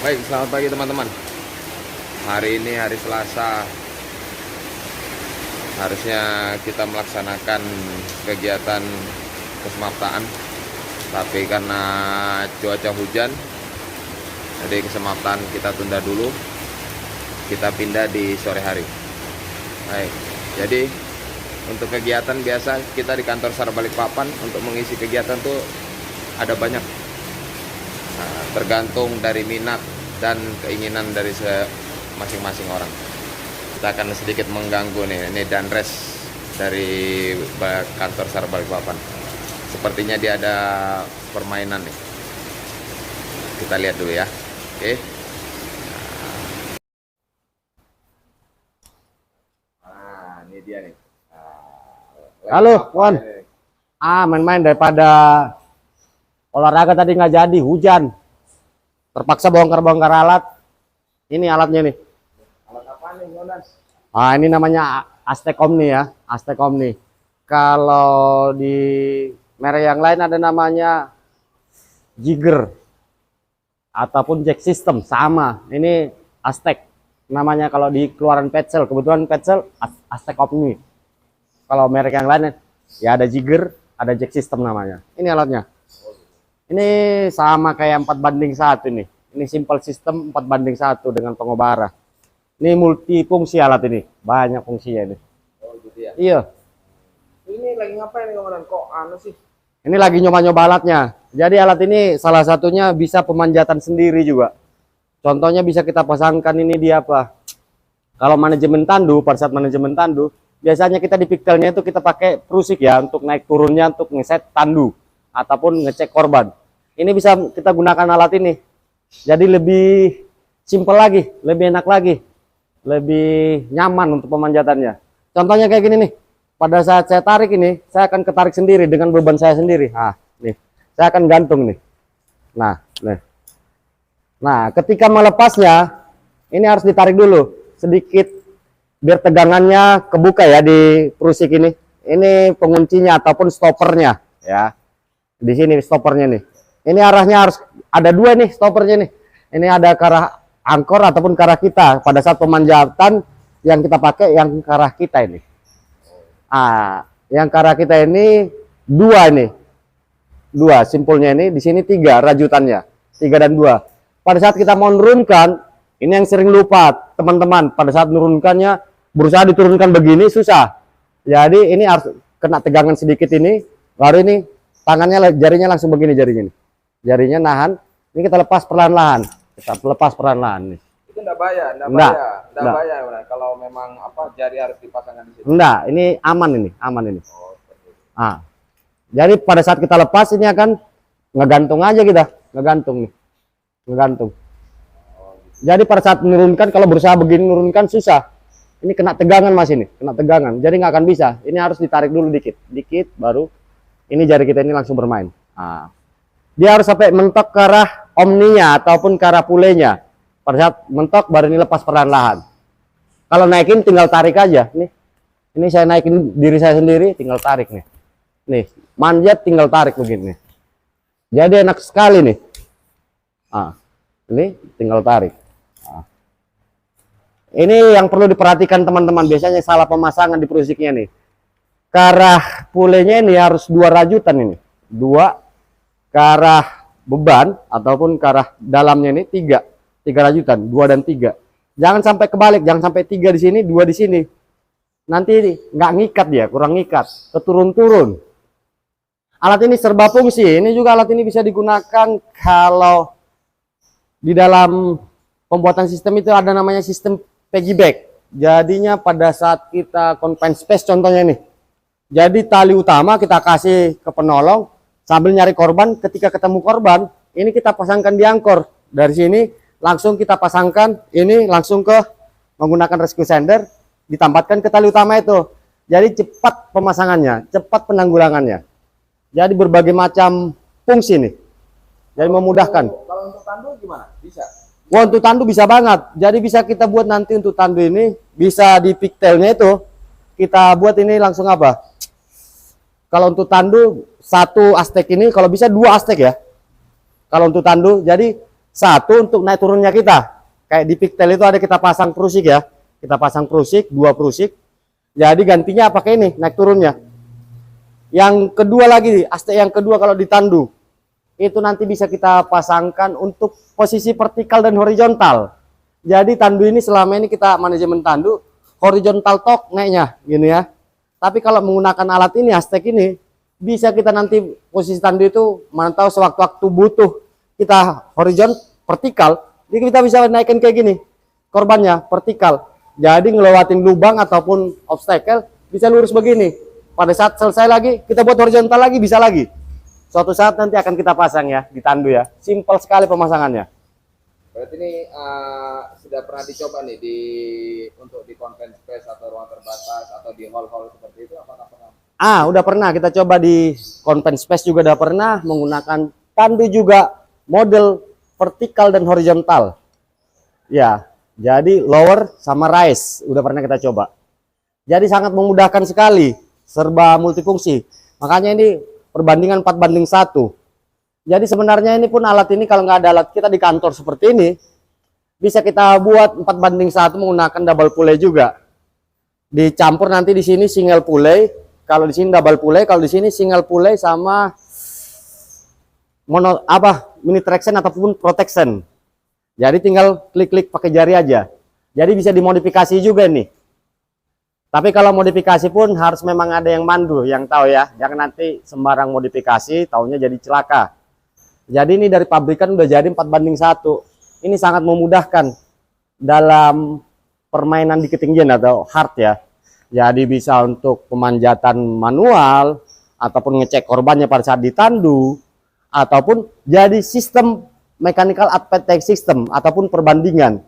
Baik, selamat pagi teman-teman. Hari ini hari Selasa. Harusnya kita melaksanakan kegiatan kesemaptaan, tapi karena cuaca hujan, jadi kesemaptaan kita tunda dulu. Kita pindah di sore hari. Baik, jadi untuk kegiatan biasa kita di kantor SAR Balikpapan untuk mengisi kegiatan tuh ada banyak. Nah, tergantung dari minat dan keinginan dari masing-masing orang. Kita akan sedikit mengganggu nih. Ini Danres dari kantor SAR Balikpapan. Sepertinya dia ada permainan nih. Kita lihat dulu ya. Oke. Nah, ini dia nih. Halo, Wan. Main-main daripada olahraga tadi nggak jadi, hujan. Terpaksa bongkar-bongkar alat. Ini alatnya nih. Alat apa nih, Jonas? Ini namanya Aztec Omni ya, Aztec Omni. Kalau di merek yang lain ada namanya Jigger ataupun Jack System, sama. Ini Aztec namanya kalau di keluaran Petzl. Kebetulan Petzl Aztec Omni. Kalau merek yang lain ya ada Jigger, ada Jack System namanya. Ini alatnya. Ini sama kayak 4:1 ini. Ini simple system 4:1 dengan pengobara. Ini multifungsi alat ini. Banyak fungsinya ini. Oh, gitu ya. Iya. Ini lagi ngapain nih, Komandan? Kok anu sih? Ini lagi nyoba-nyoba alatnya. Jadi alat ini salah satunya bisa pemanjatan sendiri juga. Contohnya bisa kita pasangkan ini di apa? Kalau manajemen tandu, pada saat manajemen tandu, biasanya kita di piktelnya itu kita pakai prusik ya untuk naik turunnya untuk ngeset tandu ataupun ngecek korban. Ini bisa kita gunakan alat ini. Jadi lebih simpel lagi, lebih enak lagi, lebih nyaman untuk pemanjatannya. Contohnya kayak gini nih. Pada saat saya tarik ini, saya akan ketarik sendiri dengan beban saya sendiri. Nih, saya akan gantung nih. Nih. Nah, ketika melepasnya, ini harus ditarik dulu sedikit biar tegangannya kebuka ya di prusik ini. Ini penguncinya ataupun stoppernya ya. Di sini stoppernya nih. Ini arahnya harus ada dua nih stoppernya nih. Ini ada ke arah angkor ataupun ke arah kita. Pada saat pemanjatan yang kita pakai yang ke arah kita ini. Yang ke arah kita ini dua ini. Dua simpulnya ini, di sini 3 rajutannya. 3 dan 2. Pada saat kita mau menurunkan, ini yang sering lupa teman-teman. Pada saat menurunkannya berusaha diturunkan begini susah. Jadi ini harus kena tegangan sedikit ini, baru ini tangannya jarinya langsung begini jarinya nih. Jarinya nahan, ini kita lepas perlahan-lahan. Kita lepas perlahan-lahan nih. Itu enggak bahaya, Enggak. kalau memang jari harus dipasangkan di situ. Enggak, ini aman ini. Oh, seperti itu. Jadi pada saat kita lepas ini akan ngegantung aja kita, ngegantung nih. Ngegantung. Jadi pada saat menurunkan, kalau berusaha begini menurunkan susah. Ini kena tegangan Mas ini, kena tegangan. Jadi nggak akan bisa. Ini harus ditarik dulu dikit, baru ini jari kita ini langsung bermain. Dia harus sampai mentok ke arah omninya ataupun ke arah pulenya. Pada saat mentok baru ini lepas perlahan-lahan. Kalau naikin tinggal tarik aja. Ini saya naikin diri saya sendiri, tinggal tarik nih. Nih, manjat tinggal tarik begini. Jadi enak sekali nih. Ini tinggal tarik. Ini yang perlu diperhatikan teman-teman. Biasanya salah pemasangan di prusiknya nih. Ke arah pulenya ini harus 2 rajutan ini. 2 ke arah beban ataupun ke arah dalamnya ini 3 rajutan, 2 dan 3. Jangan sampai kebalik, jangan sampai 3 di sini, 2 di sini. Nanti nggak ngikat dia, kurang ngikat, keturun-turun. Alat ini serba fungsi. Ini juga alat ini bisa digunakan kalau di dalam pembuatan sistem itu ada namanya sistem piggyback. Jadinya pada saat kita confine space contohnya nih. Jadi tali utama kita kasih ke penolong sambil nyari korban. Ketika ketemu korban, ini kita pasangkan di angkor. Dari sini langsung kita pasangkan ini langsung ke menggunakan rescue sender, ditambahkan ke tali utama itu. Jadi cepat pemasangannya, cepat penanggulangannya. Jadi berbagai macam fungsi nih. Jadi memudahkan. Kalau untuk tandu gimana? Bisa? Wah, untuk tandu bisa banget. Jadi bisa kita buat nanti untuk tandu ini, bisa di pigtailnya itu, kita buat ini langsung apa? Kalau untuk tandu, 1 Aztec ini, kalau bisa 2 Aztec ya. Kalau untuk tandu, jadi satu untuk naik turunnya kita. Kayak di Pictel itu ada kita pasang prusik ya. Kita pasang prusik, 2 prusik. Jadi gantinya pakai ini, naik turunnya. Yang kedua lagi, Aztek yang kedua kalau ditandu, itu nanti bisa kita pasangkan untuk posisi vertikal dan horizontal. Jadi tandu ini selama ini kita manajemen tandu, horizontal tok naiknya, gini ya. Tapi kalau menggunakan alat ini, Aztek ini, bisa kita nanti posisi tandu itu mantau sewaktu-waktu butuh kita horizontal, vertikal, jadi kita bisa naikkan kayak gini, korbannya vertikal. Jadi ngelewatin lubang ataupun obstacle bisa lurus begini. Pada saat selesai lagi kita buat horizontal lagi, bisa lagi. Suatu saat nanti akan kita pasang ya di tandu ya. Simpel sekali pemasangannya. Berarti ini sudah pernah dicoba nih untuk di conference space atau ruang terbatas atau di hall-hall seperti itu, apakah pernah? Udah pernah kita coba di conference space juga udah pernah menggunakan tandu juga model vertikal dan horizontal. Ya, jadi lower sama rise udah pernah kita coba. Jadi sangat memudahkan sekali, serba multifungsi. Makanya ini perbandingan 4:1. Jadi sebenarnya ini pun alat ini kalau nggak ada alat kita di kantor seperti ini, bisa kita buat 4:1 menggunakan double pulley juga. Dicampur nanti di sini single pulley, kalau di sini double pulley, kalau di sini single pulley sama mini traction ataupun protection. Jadi tinggal klik-klik pakai jari aja. Jadi bisa dimodifikasi juga nih. Tapi kalau modifikasi pun harus memang ada yang mandu, yang tahu ya. Jangan nanti sembarang modifikasi, taunya jadi celaka. Jadi ini dari pabrikan udah jadi 4:1. Ini sangat memudahkan dalam permainan di ketinggian atau hard ya. Jadi bisa untuk pemanjatan manual, ataupun ngecek korbannya pada saat ditandu, ataupun jadi sistem mechanical advantage system, ataupun perbandingan.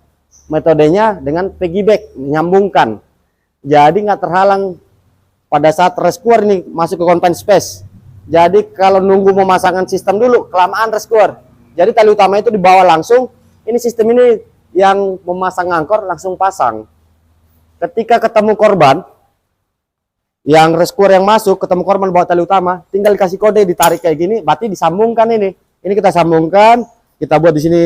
Metodenya dengan piggyback, menyambungkan. Jadi nggak terhalang pada saat rescuer ini masuk ke confined space. Jadi kalau nunggu memasangkan sistem dulu, kelamaan rescuer. Jadi tali utama itu dibawa langsung. Ini sistem ini yang memasang angkor langsung pasang. Ketika ketemu korban, yang rescuer yang masuk, ketemu korban bawa tali utama, tinggal kasih kode, ditarik kayak gini, berarti disambungkan ini. Ini kita sambungkan, kita buat di sini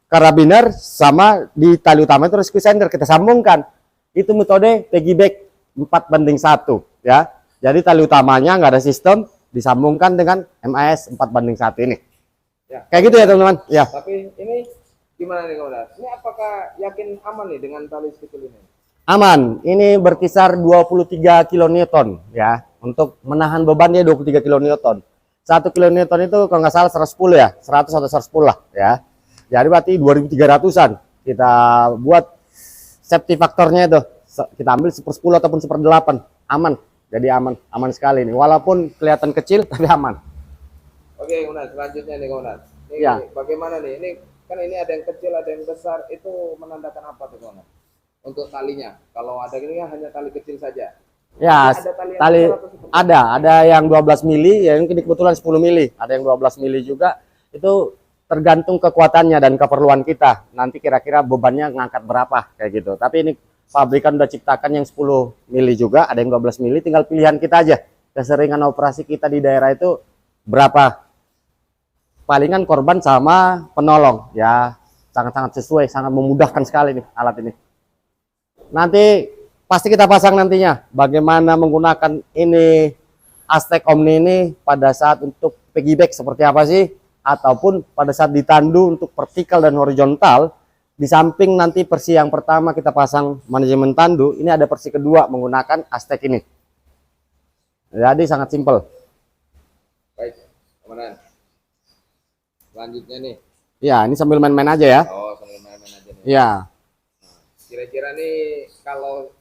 karabiner sama di tali utama itu rescue center kita sambungkan. Itu metode piggyback 4:1 ya. Jadi tali utamanya nggak ada sistem, disambungkan dengan MAS 4:1 ini. Ya. Kayak gitu ya teman-teman. Ya. Tapi ini gimana nih Komandan? Ini apakah yakin aman nih dengan tali sekecil ini? Aman. Ini berkisar 23 kN ya. Untuk menahan bebannya 23 kN. 1 kN itu kalau nggak salah 110 ya, 100 atau 110 lah ya. Jadi berarti 2300-an. Kita buat safety faktornya itu kita ambil 1/10 ataupun 1/8, aman. Jadi aman sekali ini. Walaupun kelihatan kecil tapi aman. Oke, Komandan, selanjutnya nih Komandan. Ini Ya. bagaimana nih? Ini kan ini ada yang kecil, ada yang besar. Itu menandakan apa tuh Komandan? Untuk talinya. Kalau ada ini hanya tali kecil saja. Ya, Ada tali yang tali besar atau seperti apa? ada yang 12 mili, ya ini kebetulan 10 mili, ada yang 12 mili juga. Itu tergantung kekuatannya dan keperluan kita. Nanti kira-kira bebannya ngangkat berapa kayak gitu. Tapi ini pabrikan udah ciptakan yang 10 mili juga, ada yang 12 mili, tinggal pilihan kita aja. Keseringan operasi kita di daerah itu berapa? Palingan korban sama penolong ya, sangat-sangat sesuai, sangat memudahkan sekali nih alat ini. Nanti pasti kita pasang nantinya bagaimana menggunakan ini Aztek Omni ini pada saat untuk piggyback seperti apa sih, ataupun pada saat ditandu untuk vertikal dan horizontal. Di samping nanti versi yang pertama kita pasang manajemen tandu, ini ada versi kedua menggunakan Aztek ini. Jadi sangat simpel. Baik, Komandan. Selanjutnya nih. Ya, ini sambil main-main aja ya. Oh, sambil main-main aja nih. Ya. Kira-kira nih kalau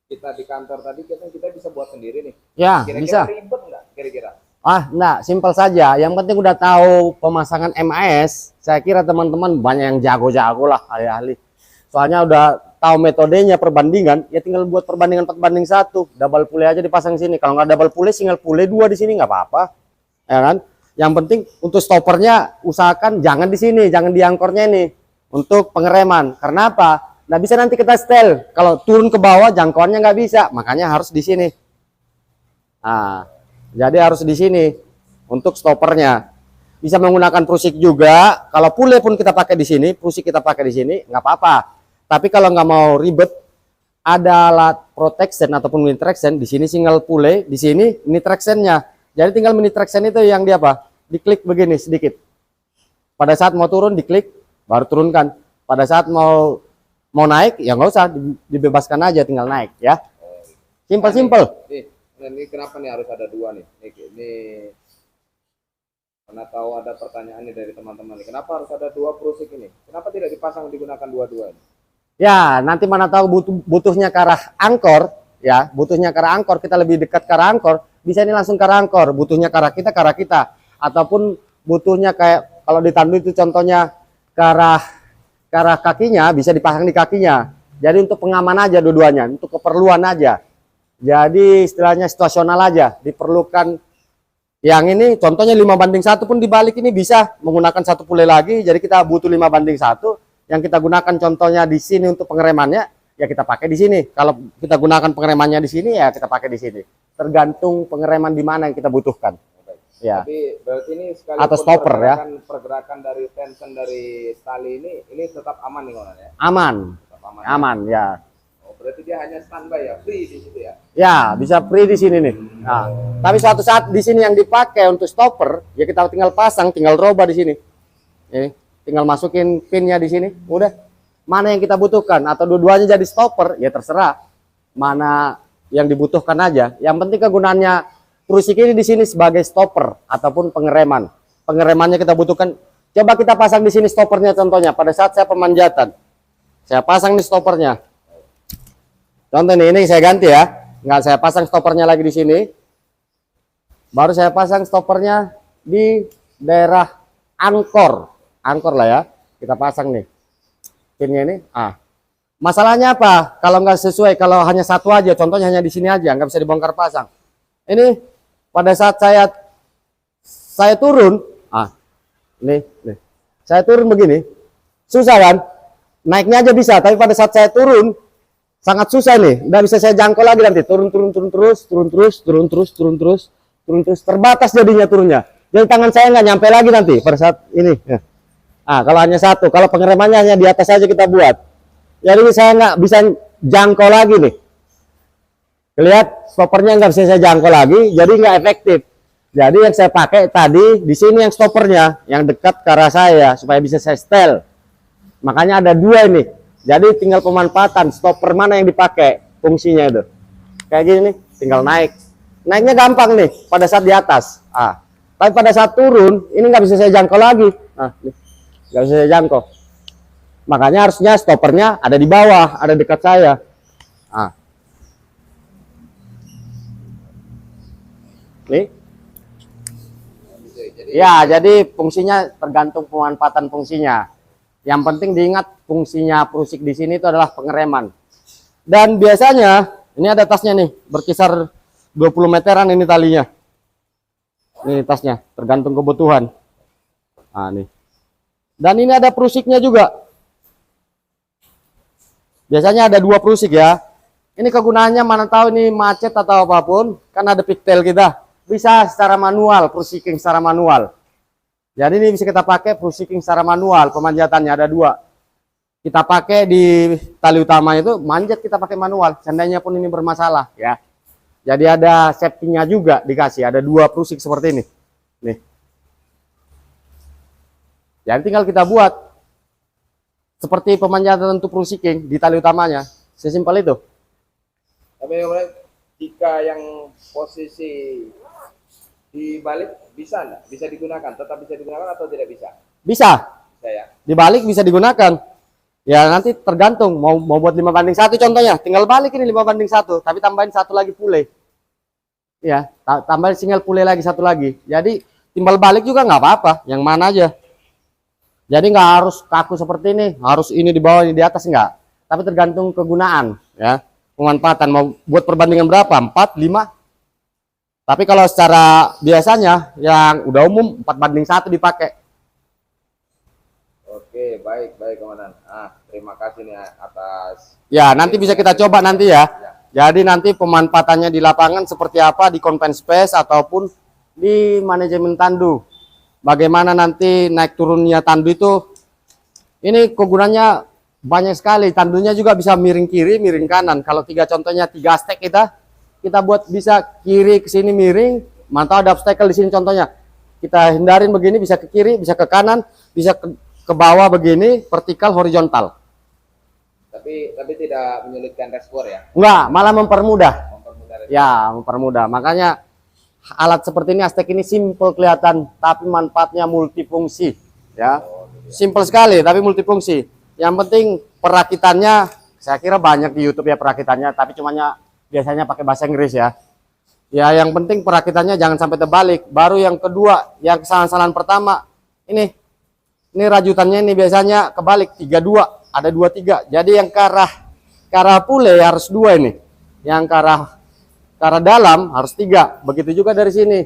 kita di kantor tadi kita bisa buat sendiri nih. Ya, Kira-kira bisa. ribet nggak kira-kira? Enggak, simpel saja. Yang penting udah tahu pemasangan MAS. Saya kira teman-teman banyak yang jago-jago lah, ahli-ahli. Soalnya udah tahu metodenya perbandingan, ya tinggal buat perbandingan 4:1. Double pulley aja dipasang sini. Kalau nggak double pulley, single pulley 2 di sini nggak apa-apa. Ya kan? Yang penting untuk stoppernya usahakan jangan di sini, jangan di angkornya ini. Untuk pengereman. Karena apa? Nggak bisa nanti kita setel. Kalau turun ke bawah jangkauannya nggak bisa. Makanya harus di sini. Nah, jadi harus di sini untuk stoppernya. bisa menggunakan prusik juga. Kalau pule pun kita pakai di sini, prusik kita pakai di sini, nggak apa-apa. Tapi kalau nggak mau ribet, ada alat protection ataupun mini traction di sini single pule, di sini mini tractionnya. Jadi tinggal mini traction itu yang dia apa? Diklik begini sedikit. Pada saat mau turun diklik, baru turunkan. Pada saat mau naik ya nggak usah, dibebaskan aja, tinggal naik ya. Simple. Ini kenapa nih harus ada dua nih? Ini karena tahu ada pertanyaan nih dari teman-teman nih. Kenapa harus ada dua prusik ini? Kenapa tidak dipasang digunakan dua-dua ini? Ya, nanti mana tahu butuhnya ke arah angkor, ya, butuhnya ke arah angkor, kita lebih dekat ke arah angkor, bisa ini langsung ke arah angkor, butuhnya ke arah kita, ataupun butuhnya kayak kalau di tandu itu contohnya ke arah kakinya, bisa dipasang di kakinya. Jadi untuk pengaman aja dua-duanya, untuk keperluan aja. Jadi istilahnya situasional aja, diperlukan yang ini contohnya 5:1 pun dibalik ini bisa menggunakan satu pule lagi, jadi kita butuh 5:1. Yang kita gunakan contohnya di sini untuk pengeremannya, ya kita pakai di sini. Kalau kita gunakan pengeremannya di sini, ya kita pakai di sini. Tergantung pengereman di mana yang kita butuhkan. Ya. Tapi berarti ini atau stopper ya. Pergerakan dari tension dari tali ini tetap aman nih kawan ya? Aman. Tetap aman. Aman ya. Oh, berarti dia hanya standby ya, free di situ ya? Ya, bisa free di sini nih. Nah, tapi suatu saat di sini yang dipakai untuk stopper, ya kita tinggal pasang, tinggal roba di sini. Ini. Tinggal masukin pinnya di sini, udah. Mana yang kita butuhkan atau dua-duanya jadi stopper, ya terserah. Mana yang dibutuhkan aja. Yang penting kegunaannya prusik ini di sini sebagai stopper ataupun pengereman. Pengeremannya kita butuhkan. Coba kita pasang di sini stoppernya contohnya. Pada saat saya pemanjatan, saya pasang di stoppernya. Contoh nih, ini saya ganti ya. Nggak saya pasang stoppernya lagi di sini. Baru saya pasang stoppernya di daerah angkor. Angkor lah ya, kita pasang nih pinnya ini. Masalahnya apa? Kalau nggak sesuai, kalau hanya satu aja, contohnya hanya di sini aja, nggak bisa dibongkar pasang. Ini pada saat saya turun, nih, saya turun begini, susah kan? Naiknya aja bisa, tapi pada saat saya turun sangat susah nih, nggak bisa saya jangkau lagi nanti. Turun terus, terbatas jadinya turunnya. Jadi tangan saya nggak nyampe lagi nanti pada saat ini. Ya. Kalau hanya satu, kalau pengeremannya hanya di atas saja kita buat. Jadi saya nggak bisa jangkau lagi nih. Lihat stoppernya nggak bisa saya jangkau lagi, jadi nggak efektif. Jadi yang saya pakai tadi di sini yang stoppernya, yang dekat ke arah saya supaya bisa saya setel. Makanya ada dua ini. Jadi tinggal pemanfaatan stopper mana yang dipakai fungsinya itu. Kayak gini nih, tinggal naik. Naiknya gampang nih pada saat di atas. Tapi pada saat turun ini nggak bisa saya jangkau lagi. Nih. Nggak bisa saya jangkau. Makanya harusnya stoppernya ada di bawah, ada dekat saya. Nih. Ya, jadi fungsinya tergantung pemanfaatan fungsinya. Yang penting diingat fungsinya prusik di sini itu adalah pengereman. Dan biasanya ini ada tasnya nih, berkisar 20 meteran ini talinya. Ini tasnya, tergantung kebutuhan. Nih. Dan ini ada prusiknya juga. Biasanya ada dua prusik ya. Ini kegunaannya mana tahu ini macet atau apapun, kan ada pigtail kita. Bisa secara manual, prusiking secara manual. Jadi ini bisa kita pakai prusiking secara manual, pemanjatannya ada dua. Kita pakai di tali utama itu, manjat kita pakai manual. Seandainya pun ini bermasalah ya. Jadi ada safety-nya juga dikasih, ada dua prusik seperti ini. Nih. Jadi tinggal kita buat seperti pemanjatan untuk prusiking di tali utamanya, sesimpel itu. Tapi jika yang posisi dibalik bisa enggak? Bisa digunakan? Tetap bisa digunakan atau tidak bisa? Bisa. Bisa ya. Dibalik bisa digunakan. Ya nanti tergantung mau buat 5:1 contohnya, tinggal balik ini 5:1, tapi tambahin satu lagi pule. Ya, tambahin single pule lagi satu lagi. Jadi timbal balik juga nggak apa-apa, yang mana aja. Jadi nggak harus kaku seperti ini, harus ini di bawah, ini di atas, enggak. Tapi tergantung kegunaan, ya. Pemanfaatan mau buat perbandingan berapa? 4, 5. Tapi kalau secara biasanya yang udah umum 4:1 dipakai. Oke, baik Komandan. Terima kasih nih atas. Ya, nanti bisa kita coba nanti ya. Jadi nanti pemanfaatannya di lapangan seperti apa di confined space ataupun di manajemen tandu. bagaimana nanti naik turunnya tandu itu. Ini kegunaannya banyak sekali. Tandunya juga bisa miring kiri, miring kanan. Kalau contohnya 3 stek kita buat bisa kiri ke sini miring, mantap ada obstacle di sini contohnya. Kita hindarin begini, bisa ke kiri, bisa ke kanan, bisa ke bawah begini, vertikal, horizontal. Tapi tidak menyulitkan respor ya? Enggak, malah mempermudah. Mempermudah respor. Ya, mempermudah. Makanya alat seperti ini, Aztek ini simple kelihatan, tapi manfaatnya multifungsi. Ya, simple sekali, tapi multifungsi. Yang penting perakitannya, saya kira banyak di YouTube ya perakitannya, tapi cumanya biasanya pakai bahasa Inggris ya. Ya, yang penting perakitannya jangan sampai terbalik. Baru yang kedua, yang kesalahan-kesalahan pertama, ini rajutannya ini biasanya kebalik 32, ada 23. Jadi yang ke arah pule harus 2 ini. Yang ke arah dalam harus 3. Begitu juga dari sini.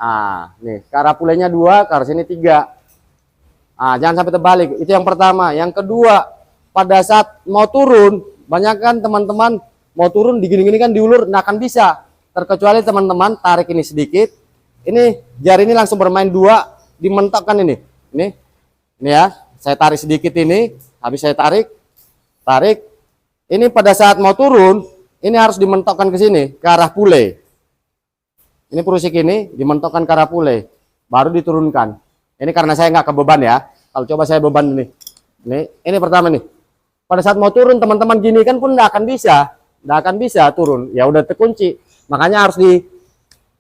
Nah, nih, ke arah pulenya 2, ke arah sini 3. Nah, jangan sampai terbalik. Itu yang pertama. Yang kedua, pada saat mau turun, banyak kan teman-teman mau turun digini-gini kan diulur, nggak akan bisa. Terkecuali teman-teman tarik ini sedikit. Ini jari ini langsung bermain 2, dimentokkan ini. Ini ya, saya tarik sedikit ini, habis saya tarik. Ini pada saat mau turun, ini harus dimentokkan ke sini, ke arah pule. Ini perusik ini dimentokkan ke arah pule, baru diturunkan. Ini karena saya nggak kebeban ya. Kalau coba saya beban ini. Ini pertama nih. Pada saat mau turun teman-teman gini kan pun nggak akan bisa turun. Ya udah terkunci. Makanya harus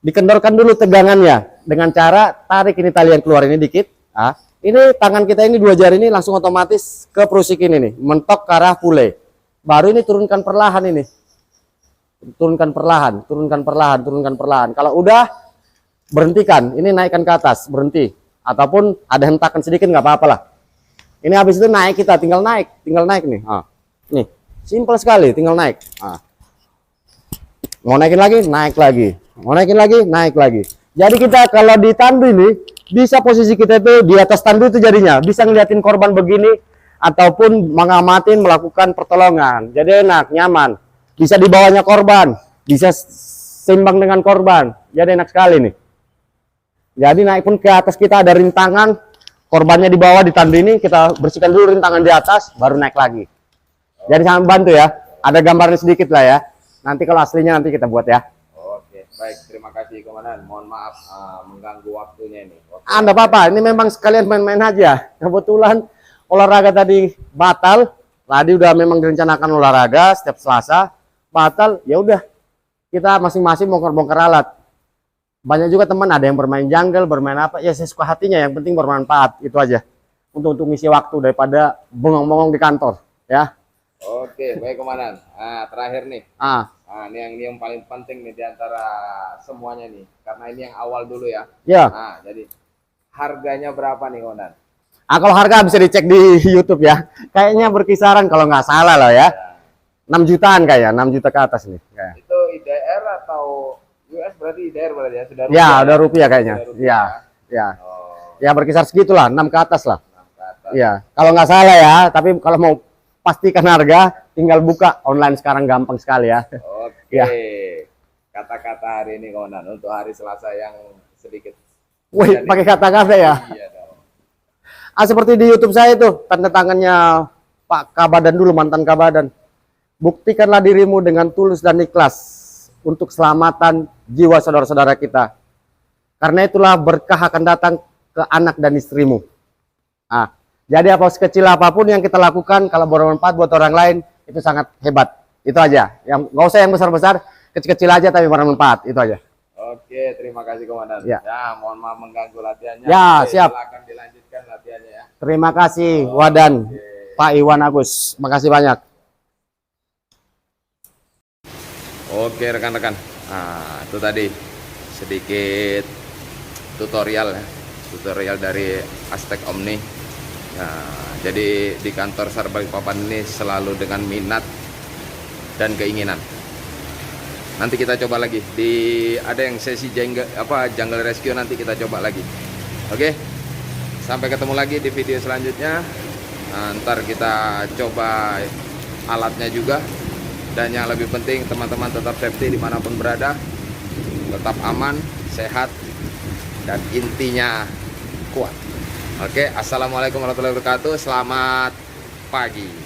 dikendorkan dulu tegangannya dengan cara tarik ini tali yang keluar ini dikit. Nah, ini tangan kita ini 2 jari ini langsung otomatis ke perusik ini nih, mentok ke arah pule. Baru ini turunkan perlahan ini. Turunkan perlahan. Kalau udah berhentikan, ini naikkan ke atas, berhenti. Ataupun ada hentakan sedikit nggak apa-apa lah. Ini habis itu naik, kita tinggal naik nih. Nih, simple sekali, tinggal naik. Mau naikin lagi, naik lagi. Mau naikin lagi, naik lagi. Jadi kita kalau di tandu ini bisa posisi kita itu di atas tandu itu jadinya bisa ngeliatin korban begini ataupun mengamatin melakukan pertolongan. Jadi enak, nyaman. Bisa di bawahnya korban, bisa seimbang dengan korban. Jadi enak sekali nih. Jadi naik pun ke atas kita ada rintangan, korbannya di bawah di tandu ini kita bersihkan dulu rintangan di atas, baru naik lagi. Jadi sangat bantu ya. Ada gambarnya sedikit lah ya. Nanti kalau aslinya nanti kita buat ya. Oke, baik. Terima kasih Komandan. Mohon maaf mengganggu waktunya ini. Enggak apa-apa. Ini memang sekalian main-main aja. Kebetulan olahraga tadi batal. Tadi udah memang direncanakan olahraga setiap Selasa. Batal. Ya udah. Kita masing-masing bongkar-bongkar alat. Banyak juga teman ada yang bermain jungle, bermain apa, ya sesuka hatinya, yang penting bermanfaat, itu aja. Untuk ngisi waktu daripada bengong-bengong di kantor, ya. Oke, baik Komandan. Terakhir nih. Ini yang paling penting nih diantara semuanya nih, karena ini yang awal dulu ya. Ya. Jadi harganya berapa nih Komandan? Kalau harga bisa dicek di YouTube ya. Kayaknya berkisaran kalau nggak salah lah ya. 6 jutaan kayak, 6 juta ke atas nih. Kayak. Itu IDR atau US berarti IDR berarti ya? Sudah rupiah, ya, udah rupiah kayaknya. Iya. Ya. Ya berkisar segitulah, 6 ke atas lah. 6 ke atas. Iya. Kalau nggak salah ya, tapi kalau mau pastikan harga, tinggal buka online sekarang gampang sekali ya. Oke. Ya. Kata-kata hari ini Komandan untuk hari Selasa yang sedikit. Wih, pakai kata-kata ya. Iya dong. Seperti di YouTube saya itu, tanda tangannya Pak Kabadan dulu, mantan Kabadan. Buktikanlah dirimu dengan tulus dan ikhlas untuk keselamatan jiwa saudara-saudara kita. Karena itulah berkah akan datang ke anak dan istrimu. Jadi apa sekecil apapun yang kita lakukan kalau bermanfaat buat orang lain itu sangat hebat. Itu aja. Yang nggak usah yang besar-besar, kecil-kecil aja tapi bermanfaat. Itu aja. Oke, terima kasih Komandan. Ya, mohon maaf mengganggu latihannya. Ya, siap. Silakan dilanjutkan latihannya ya. Terima kasih Wadan, Pak Iwan Agus. Makasih banyak. Oke rekan-rekan, itu tadi sedikit tutorial ya, tutorial dari Aztek Omni. Jadi di kantor SAR Balikpapan ini selalu dengan minat dan keinginan. Nanti kita coba lagi ada yang sesi jungle rescue, nanti kita coba lagi. Oke, sampai ketemu lagi di video selanjutnya. Ntar kita coba alatnya juga. Dan yang lebih penting teman-teman tetap safety dimanapun berada, tetap aman, sehat, dan intinya kuat. Oke, assalamualaikum warahmatullahi wabarakatuh. Selamat pagi.